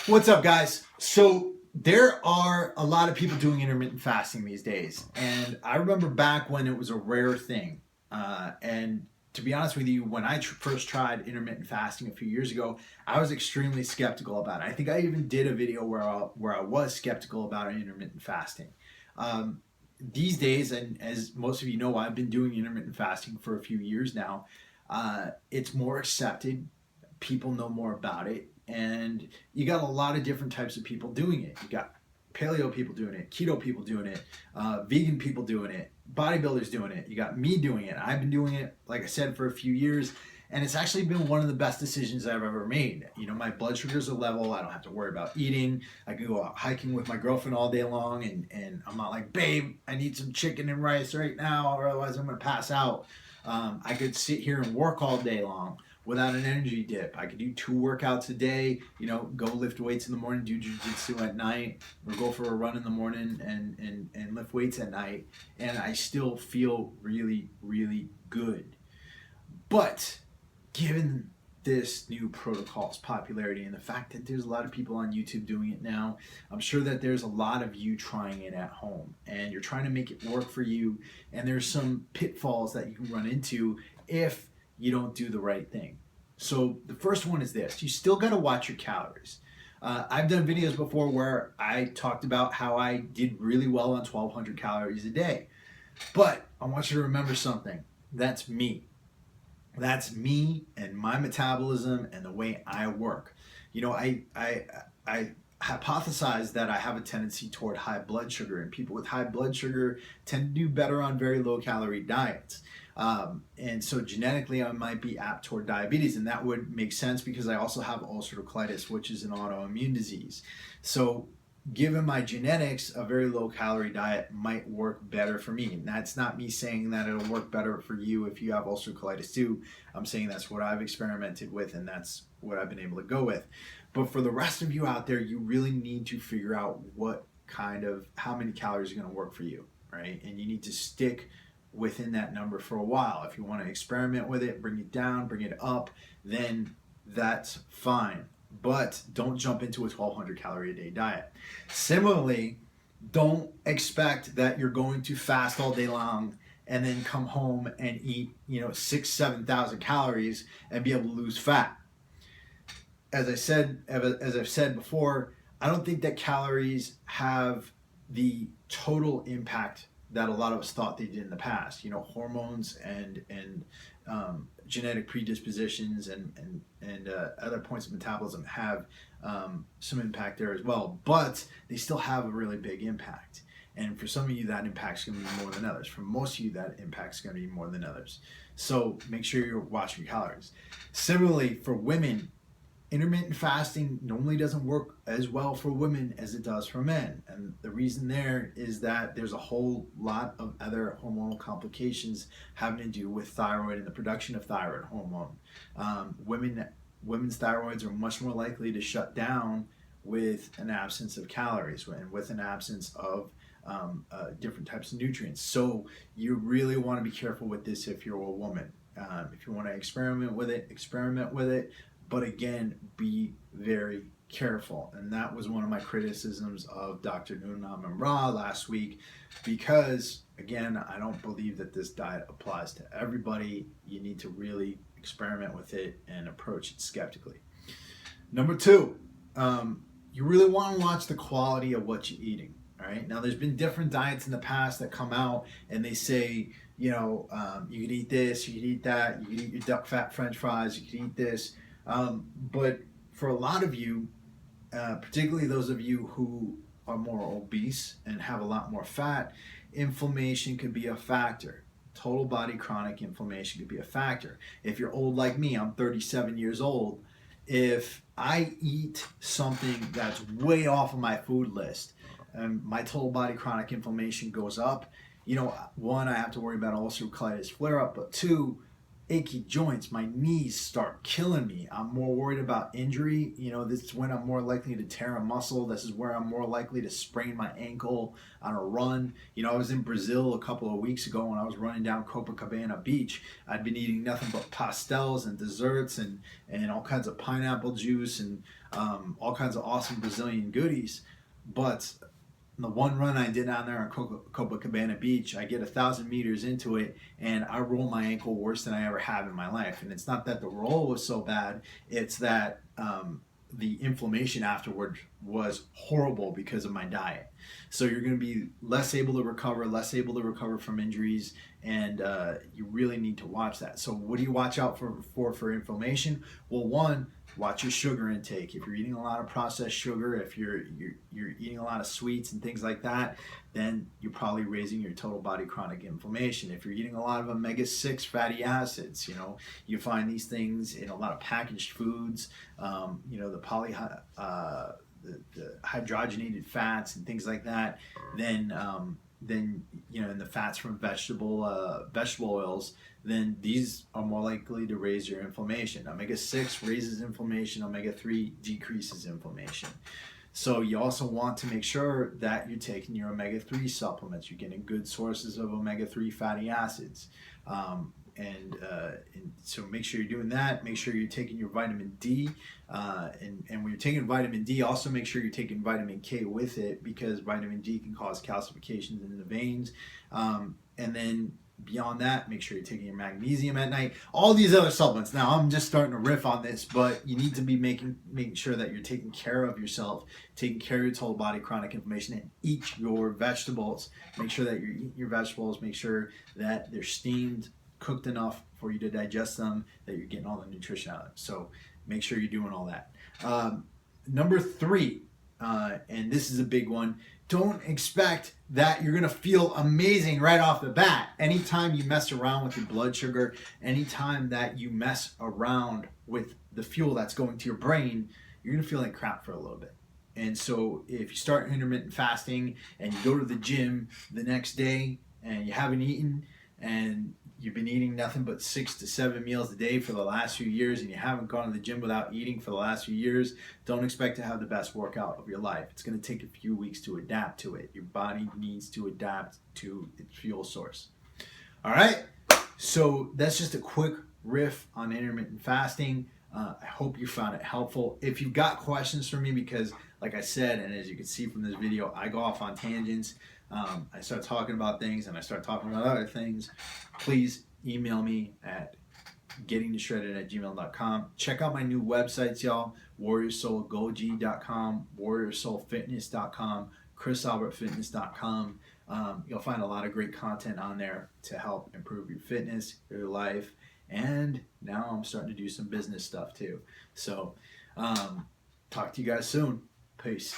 What's up, guys? So there are a lot of people doing intermittent fasting these days, and I remember back when it was a rare thing. And to be honest with you, when I first tried intermittent fasting a few years ago, I was extremely skeptical about it. I think I even did a video where I was skeptical about intermittent fasting. Um, these days, and as most of you know, I've been doing intermittent fasting for a few years now. It's more accepted. People know more about it, and you got a lot of different types of people doing it. You got paleo people doing it, keto people doing it, vegan people doing it, bodybuilders doing it. You got me doing it. I've been doing it, like I said, for a few years, and it's actually been one of the best decisions I've ever made. You know, my blood sugars are level. I don't have to worry about eating. I can go out hiking with my girlfriend all day long, and I'm not like, babe, I need some chicken and rice right now, or otherwise I'm gonna pass out. I could sit here and work all day long without an energy dip. I could do 2 workouts a day, you know, go lift weights in the morning, do jujitsu at night, or go for a run in the morning and lift weights at night, and I still feel really, really good. But given this new protocol's popularity and the fact that there's a lot of people on YouTube doing it now, I'm sure that there's a lot of you trying it at home and you're trying to make it work for you, and there's some pitfalls that you can run into if you don't do the right thing. So the first one is this: you still got to watch your calories. I've done videos before where I talked about how I did really well on 1,200 calories a day, but I want you to remember something. That's me. That's me and my metabolism and the way I work. You know, I hypothesize that I have a tendency toward high blood sugar, and people with high blood sugar tend to do better on very low calorie diets. And so genetically, I might be apt toward diabetes, and that would make sense because I also have ulcerative colitis, which is an autoimmune disease. So given my genetics, a very low calorie diet might work better for me. And that's not me saying that it'll work better for you if you have ulcerative colitis too. I'm saying that's what I've experimented with, and that's what I've been able to go with. But for the rest of you out there, you really need to figure out how many calories are going to work for you, right? And you need to stick within that number for a while. If you want to experiment with it, bring it down, bring it up, then that's fine. But don't jump into a 1,200 calorie a day diet. Similarly, don't expect that you're going to fast all day long and then come home and eat, 6,000, 7,000 calories and be able to lose fat. As I've said before, I don't think that calories have the total impact that a lot of us thought they did in the past. You know, hormones and genetic predispositions and other points of metabolism have some impact there as well, but they still have a really big impact. And for some of you, that impact's going to be more than others. For most of you, that impact's going to be more than others. So make sure you're watching your calories. Similarly, for women, intermittent fasting normally doesn't work as well for women as it does for men. And the reason there is that there's a whole lot of other hormonal complications having to do with thyroid and the production of thyroid hormone. Women's thyroids are much more likely to shut down with an absence of calories and with an absence of different types of nutrients. So you really want to be careful with this if you're a woman. If you want to experiment with it. But again, be very careful. And that was one of my criticisms of Dr. Noonam and Ra last week, because again, I don't believe that this diet applies to everybody. You need to really experiment with it and approach it skeptically. Number two, you really want to watch the quality of what you're eating. All right. Now, there's been different diets in the past that come out and they say, you can eat this, you can eat that, you can eat your duck fat French fries, you can eat this. But for a lot of you, particularly those of you who are more obese and have a lot more fat, inflammation could be a factor. Total body chronic inflammation could be a factor. If you're old like me, I'm 37 years old. If I eat something that's way off of my food list, my total body chronic inflammation goes up. One, I have to worry about ulcerative colitis flare up, but two, achy joints, my knees start killing me. I'm more worried about injury. This is when I'm more likely to tear a muscle. This is where I'm more likely to sprain my ankle on a run. I was in Brazil a couple of weeks ago when I was running down Copacabana Beach. I'd been eating nothing but pastels and desserts and all kinds of pineapple juice and all kinds of awesome Brazilian goodies. But the one run I did down there on Copacabana Beach, I get 1,000 meters into it and I roll my ankle worse than I ever have in my life. And it's not that the roll was so bad, it's that the inflammation afterward was horrible because of my diet. So you're going to be less able to recover from injuries, and you really need to watch that. So what do you watch out for inflammation? Well, one, watch your sugar intake. If you're eating a lot of processed sugar, if you're eating a lot of sweets and things like that, then you're probably raising your total body chronic inflammation. If you're eating a lot of omega-6 fatty acids, you find these things in a lot of packaged foods, the hydrogenated fats and things like that, then and the fats from vegetable oils, then these are more likely to raise your inflammation. Omega-6 raises inflammation, omega-3 decreases inflammation. So you also want to make sure that you're taking your omega-3 supplements. You're getting good sources of omega-3 fatty acids. And so make sure you're doing that. Make sure you're taking your vitamin D. And when you're taking vitamin D, also make sure you're taking vitamin K with it, because vitamin D can cause calcifications in the veins. And then beyond that, make sure you're taking your magnesium at night. All these other supplements. Now, I'm just starting to riff on this, but you need to be making sure that you're taking care of yourself, taking care of your total body chronic inflammation, and eat your vegetables. Make sure that you're eating your vegetables. Make sure that they're steamed, cooked enough for you to digest them, that you're getting all the nutrition out of them. So make sure you're doing all that. Number 3, and this is a big one, don't expect that you're going to feel amazing right off the bat. Anytime you mess around with your blood sugar, anytime that you mess around with the fuel that's going to your brain, you're going to feel like crap for a little bit. And so if you start intermittent fasting and you go to the gym the next day and you haven't eaten, and you've been eating nothing but 6 to 7 meals a day for the last few years, and you haven't gone to the gym without eating for the last few years, don't expect to have the best workout of your life. It's going to take a few weeks to adapt to it. Your body needs to adapt to its fuel source. All right, so that's just a quick riff on intermittent fasting. I hope you found it helpful. If you've got questions for me, because like I said, and as you can see from this video, I go off on tangents. I start talking about things and I start talking about other things. Please email me at gettingdeshredded@gmail.com. Check out my new websites, y'all. warriorsoulgoji.com, warriorsoulfitness.com, chrisalbertfitness.com. You'll find a lot of great content on there to help improve your fitness, your life, and now I'm starting to do some business stuff too. So talk to you guys soon. Peace.